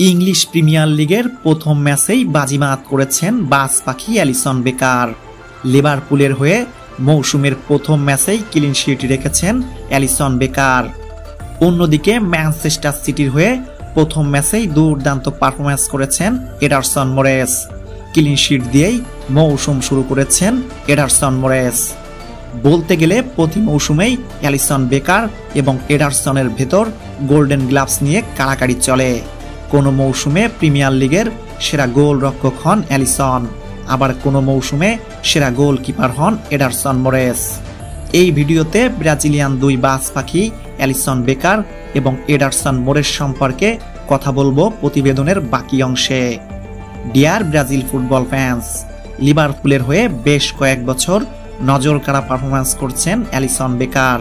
English premier লিগের প্রথম ম্যাচেই বাজিমাত করেছেন বাজ পাখি অ্যালিসন বেকার। লিভারপুলের হয়ে মৌসুমের প্রথম ম্যাচেই ক্লিন শিট রেখেছেন অ্যালিসন বেকার। অন্যদিকে ম্যানচেস্টার সিটির হয়ে প্রথম ম্যাচেই দুর্দান্ত পারফরম্যান্স করেছেন এডারসন মোরেস। ক্লিন শিট দিয়েই মৌসুম শুরু করেছেন এডারসন মোরেস। বলতে গেলে প্রতি মৌসুমেই অ্যালিসন বেকার এবং এডারসনের ভেতর গোল্ডেন গ্লাভস নিয়ে কাড়াকাড়ি চলে। কোনো মৌসুমে প্রিমিয়ার লিগের সেরা গোলরক্ষক হন অ্যালিসন, আবার কোনো মৌসুমে সেরা গোলকিপার হন এডারসন মোরেস। এই ভিডিওতে ব্রাজিলিয়ান দুই বাজ পাখি অ্যালিসন বেকার এবং এডারসন মোরেস সম্পর্কে কথা বলবো প্রতিবেদনের বাকি অংশে। ডিয়ার ব্রাজিল ফুটবল ফ্যান্স, লিভারপুলের হয়ে বেশ কয়েক বছর নজর কাড়া পারফরম্যান্স করছেন অ্যালিসন বেকার।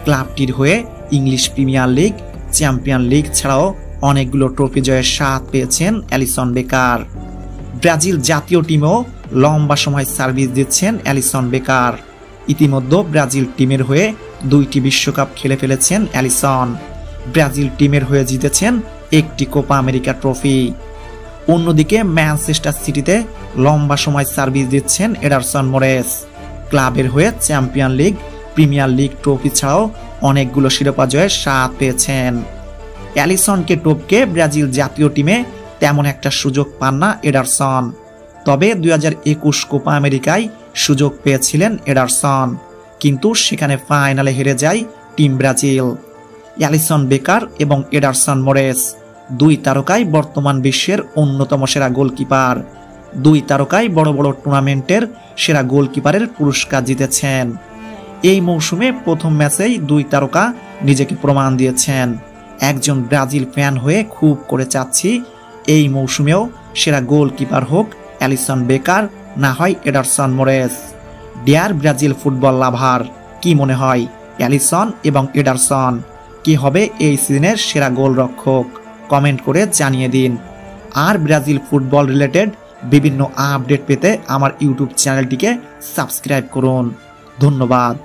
ক্লাবটির হয়ে English premier league, champion league ছাড়াও অনেকগুলো ট্রফি জয়ের স্বাদ পেয়েছেন অ্যালিসন বেকার। ব্রাজিল জাতীয় টিমেও লম্বা সময় সার্ভিস দিচ্ছেন অ্যালিসন বেকার। ইতিমধ্যে ব্রাজিল টিমের হয়ে 2টি বিশ্বকাপ খেলে ফেলেছেন অ্যালিসন। ব্রাজিল টিমের হয়ে জিতেছেন 1টি কোপা আমেরিকা ট্রফি। অন্যদিকে ম্যানচেস্টার সিটিতে লম্বা সময় সার্ভিস দিচ্ছেন এডারসন মোরেস। ক্লাবের হয়ে champion league, premier league trophy ছাড়াও অনেকগুলো শিরোপা জয়ের স্বাদ পেয়েছেন। অ্যালিসনকে টপকে ব্রাজিল জাতীয় টিমে তেমন একটা সুযোগ পান না এডারসন। তবে 2021 কোপা আমেরিকায় সুযোগ পেয়েছিলেন এডারসন, কিন্তু সেখানে ফাইনালে হেরে যায় টিম ব্রাজিল। অ্যালিসন বেকার এবং এডারসন মোরেস দুই তারকাই বর্তমান বিশ্বের অন্যতম সেরা গোলকিপার। দুই তারকাই বড় বড় টুর্নামেন্টের সেরা গোলকিপারের পুরস্কার জিতেছেন। এই মৌসুমে প্রথম ম্যাচেই দুই তারকা নিজেকে প্রমাণ দিয়েছেন। একজন ব্রাজিল ফ্যান হয়ে খুব করে চাচ্ছি এই মৌসুমেও সেরা গোলকিপার হোক অ্যালিসন বেকার, না হয় Ederson Moraes. Dear Brazil football lover, কি মনে হয় অ্যালিসন এবং এডারসন কি হবে এই সিজনের সেরা গোলরক্ষক? কমেন্ট করে জানিয়ে দিন। আর ব্রাজিল ফুটবল রিলেটেড বিভিন্ন আপডেট পেতে আমার ইউটিউব চ্যানেলটিকে সাবস্ক্রাইব করুন। ধন্যবাদ।